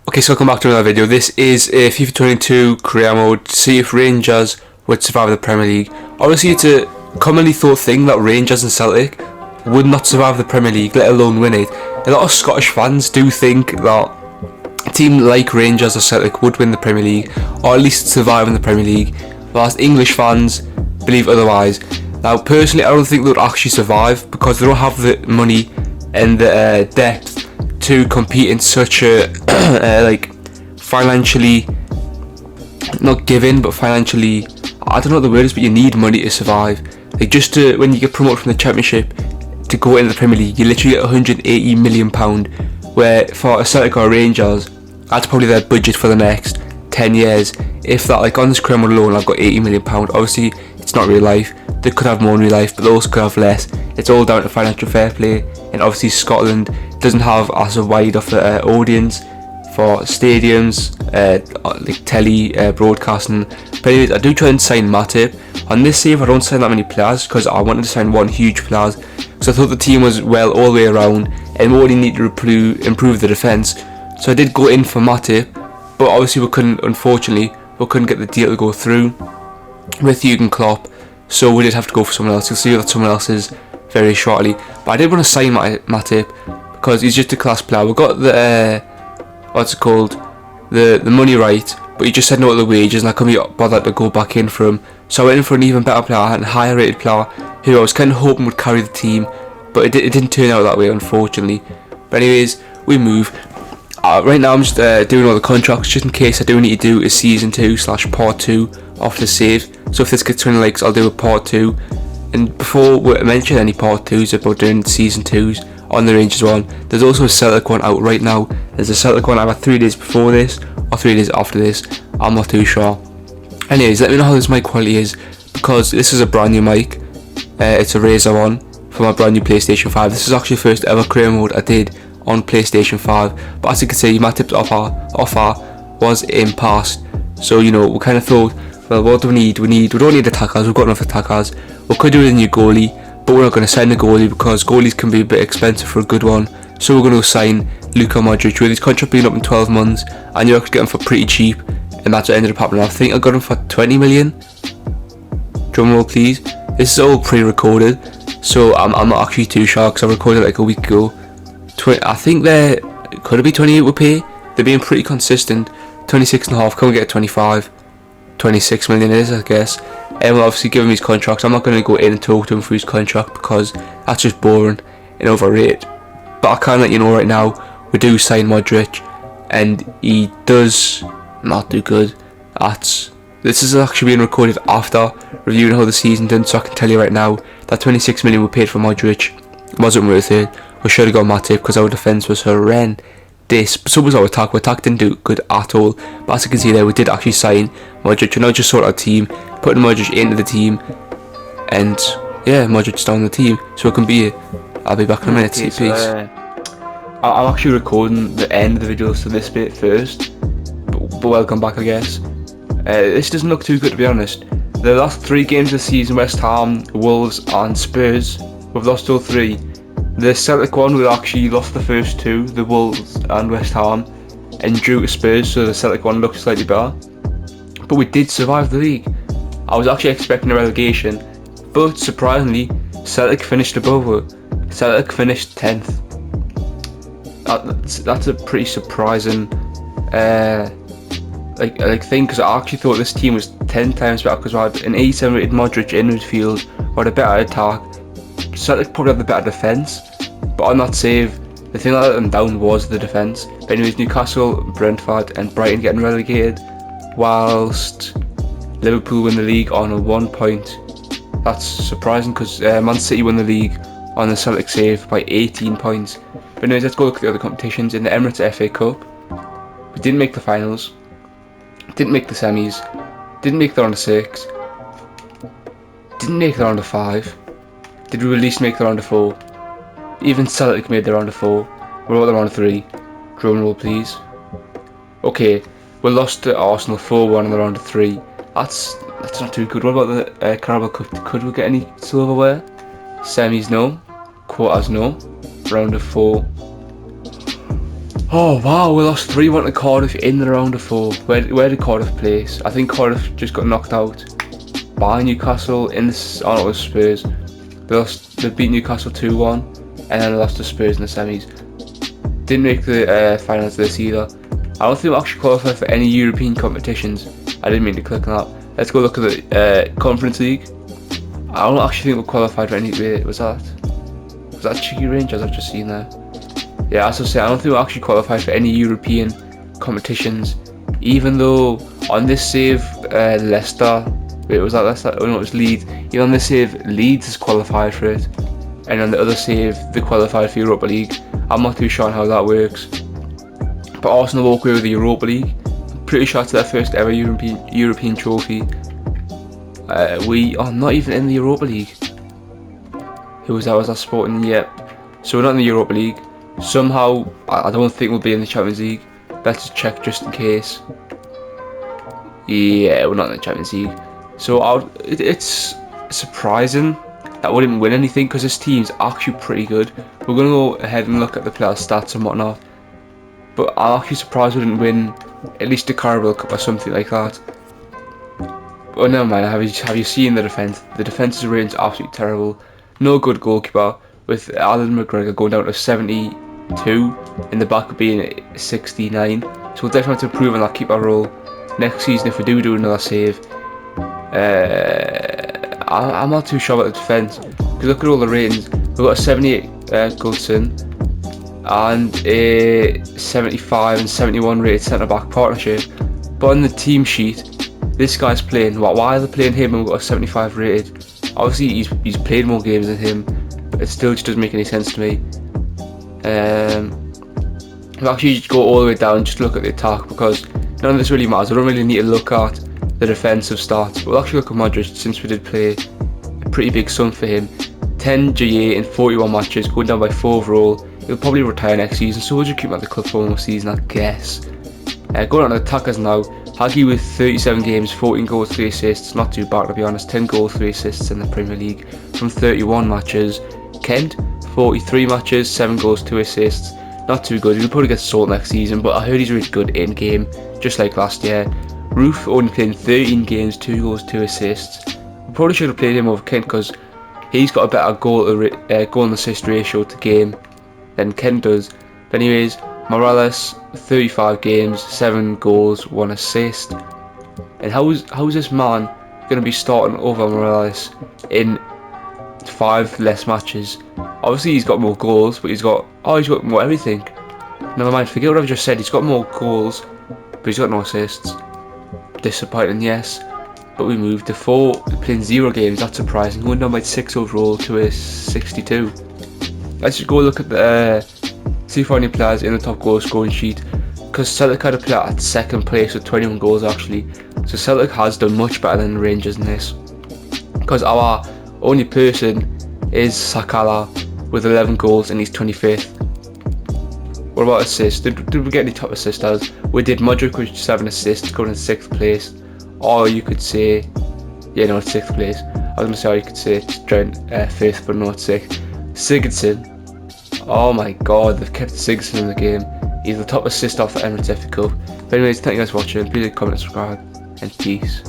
Okay, so welcome back to another video. This is a FIFA 22 career mode to see if Rangers would survive the Premier League. Obviously, it's a commonly thought thing that Rangers and Celtic would not survive the Premier League, let alone win it. A lot of Scottish fans do think that a team like Rangers or Celtic would win the Premier League, or at least survive in the Premier League, whilst English fans believe otherwise. Now, personally, I don't think they would actually survive because they don't have the money and the depth to compete in such a financially not given, but financially, I don't know what the word is, but you need money to survive. Like, just to, when you get promoted from the Championship to go into the Premier League, you literally get £180 million, where for a Celtic or Rangers, that's probably their budget for the next 10 years. If that, like on this career mode alone, I've got £80 million. Obviously, it's not real life. They could have more in real life, but they also could have less. It's all down to financial fair play, and obviously Scotland doesn't have as a wide of audience for stadiums, like telly broadcasting. But anyways, I do try and sign Matip. On this save, I don't sign that many players because I wanted to sign one huge player. So I thought the team was well all the way around, and we only need to improve the defence. So I did go in for Matip, but obviously unfortunately, we couldn't get the deal to go through with Jurgen Klopp. So we did have to go for someone else. You'll see that someone else is very shortly. But I did want to sign Matip because he's just a class player. We got the the money right, but he just said no to the wages, and I couldn't be bothered to go back in for him. So I went in for an even better player and a higher rated player who I was kind of hoping would carry the team, but it didn't turn out that way, unfortunately. But anyways, we move. Right now I'm just doing all the contracts just in case I do need to do a season 2/part 2 of the save. So if this gets 20 likes, I'll do a part 2. And before we mention any part 2s about doing season 2s on the Rangers one, there's also a Celtic one out right now. There's a Celtic one either 3 days before this or 3 days after this. I'm not too sure. Anyways, let me know how this mic quality is, because this is a brand new mic. It's a Razer one for my brand new PlayStation 5. This is actually the first ever career mode I did on PlayStation 5. But as you can see, my tips offer was in past. So, you know, we kind of thought, well, what do we need? We don't need attackers. We've got enough attackers. We could do with a new goalie, but we're not going to sign a goalie because goalies can be a bit expensive for a good one. So we're going to sign Luka Modric with his contract being up in 12 months, and you could get him for pretty cheap, and that's what ended up happening. I think I got him for 20 million. Drumroll please. This is all pre-recorded, so I'm not actually too sure because I recorded it like a week ago. I think could it be 28 we pay? They're being pretty consistent. 26.5. Can we get 25? 26 million is, I guess. And we'll obviously give him his contracts. I'm not going to go in and talk to him for his contract because that's just boring and overrated. But I can let you know right now, we do sign Modric, and he does not do good. This is actually being recorded after reviewing how the season did, so I can tell you right now that 26 million we paid for Modric wasn't worth it. We should have got Matip because our defence was horrendous. So was our attack. Our attack didn't do good at all. But as you can see there, we did actually sign Modric. And now just sort our team, putting Modric into the team, and yeah, Modric's down the team, so it can be. I'll be back in a minute. Okay, so, peace. I'm actually recording the end of the video, so this bit first. But welcome back, I guess. This doesn't look too good, to be honest. The last 3 games of the season, West Ham, Wolves, and Spurs, we've lost all 3. The Celtic one, we actually lost the first 2, the Wolves and West Ham, and drew to Spurs, so the Celtic one looked slightly better. But we did survive the league. I was actually expecting a relegation, but surprisingly, Celtic finished above it. Celtic finished 10th. That's a pretty surprising thing, because I actually thought this team was 10 times better because we had an 87 rated Modric in midfield, we had a better attack. Celtic probably had the better defence, but on that save, the thing that let them down was the defence. But anyways, Newcastle, Brentford and Brighton getting relegated, whilst Liverpool win the league on a 1 point. That's surprising because Man City won the league on the Celtic save by 18 points. But anyways, let's go look at the other competitions. In the Emirates FA Cup, we didn't make the finals, didn't make the semis, didn't make the round of 6, didn't make the round of 5. Did we at least make the round of 4? Even Celtic made the round of 4. What about the round of 3? Drum roll please. Okay, we lost to Arsenal 4-1 in the round of 3. That's not too good. What about the Carabao Cup? Could we get any silverware? Semis no. Quarters no. Round of 4. Oh wow, we lost 3-1 to Cardiff in the round of 4. Where did Cardiff place? I think Cardiff just got knocked out by Newcastle in the... Oh no, it was Spurs. They beat Newcastle 2-1 and then they lost to Spurs in the semis. Didn't make the finals this either. I don't think we'll actually qualify for any European competitions. I didn't mean to click on that. Let's go look at the Conference League. I don't actually think we're qualified for any... Was that Cheeky Rangers I've just seen there? Yeah, as I say, I don't think we'll actually qualify for any European competitions. Even though on this save, Leicester... Wait, was that Leicester? Oh no, it was Leeds. Even on this save, Leeds has qualified for it. And on the other save, they qualified for Europa League. I'm not too sure on how that works. But Arsenal walk away with the Europa League. I'm pretty sure it's their first ever European trophy. We are not even in the Europa League. Who was that? Was that Sporting? Yeah. So we're not in the Europa League. Somehow, I don't think we'll be in the Champions League. Let's check just in case. Yeah, we're not in the Champions League. So it's surprising that we didn't win anything because this team's actually pretty good. We're going to go ahead and look at the player stats and whatnot. But I'm actually surprised we didn't win at least the Carabao Cup or something like that. But never mind, have you seen the defence? The defence's range is absolutely terrible. No good goalkeeper, with Alan McGregor going down to 72 in the back being 69. So we'll definitely have to improve on that keeper role next season if we do another save. I'm not too sure about the defence. Because look at all the ratings. We've got a 78 Goodson and a 75 and 71 rated centre-back partnership. But on the team sheet, this guy's playing. Why are they playing him and we've got a 75 rated? Obviously he's played more games than him, but it still just doesn't make any sense to me. We'll actually just go all the way down and just look at the attack because none of this really matters. I don't really need to look at the defensive stats, but we'll actually look at Modric since we did play a pretty big sum for him. 10 GA in 41 matches, going down by 4 overall. He'll probably retire next season, so we'll just keep him at the club for one more season, I guess. Going on to attackers now. Hagi with 37 games, 14 goals, 3 assists. Not too bad to be honest. 10 goals, 3 assists in the Premier League from 31 matches. Kent, 43 matches, 7 goals, 2 assists. Not too good. He'll probably get sold next season, but I heard he's really good in game, just like last year. Roof only played 13 games, 2 goals, 2 assists. We probably should have played him over Kent because he's got a better goal and assist ratio to game than Kent does. But anyways, Morales, 35 games, 7 goals, 1 assist. And how is this man going to be starting over Morales in 5 less matches? Obviously he's got more goals, but he's got more everything. Never mind, forget what I've just said. He's got more goals, but he's got no assists. Disappointing, yes. But we moved to 4, playing 0 games. That's surprising. Going down by 6 overall to a 62. Let's just go look at the see if any players in the top goal scoring sheet. Because Celtic had a player at 2nd place with 21 goals actually. So Celtic has done much better than the Rangers in this. Because our only person is Sakala with 11 goals and he's 25th. What about assists? Did we get any top assisters? We did. Modric with 7 assists, going in 6th place. Or you could say, yeah, no, it's 6th place. I was going to say, or you could say it's Trent 5th, but no, it's 6th. Sigurdsson. Oh my god, they've kept Sigurdsson in the game. He's the top assist off the Emirates FA Cup. But anyways, thank you guys for watching. Please like, comment, subscribe, and peace.